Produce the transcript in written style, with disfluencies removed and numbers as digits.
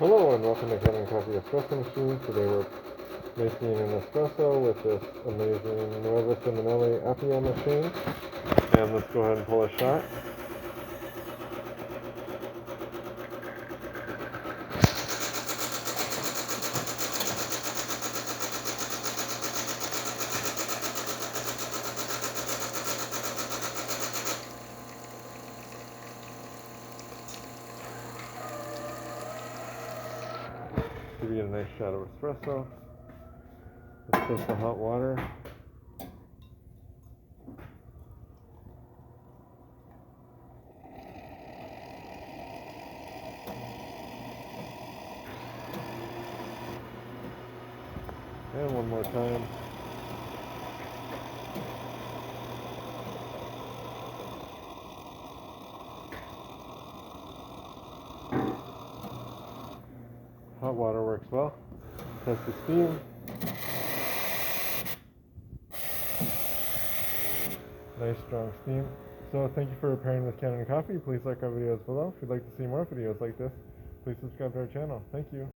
Hello and welcome to Kanen Coffee Espresso Machine. Today we're making an espresso with this amazing Nuova Simonelli Appia machine. And let's go ahead and pull a shot. Give you a nice shot of espresso. Let's put the hot water. And one more time. Hot water works well. Test the steam. Nice strong steam. So thank you for pairing with Kanen Coffee. Please like our videos below. If you'd like to see more videos like this, please subscribe to our channel. Thank you.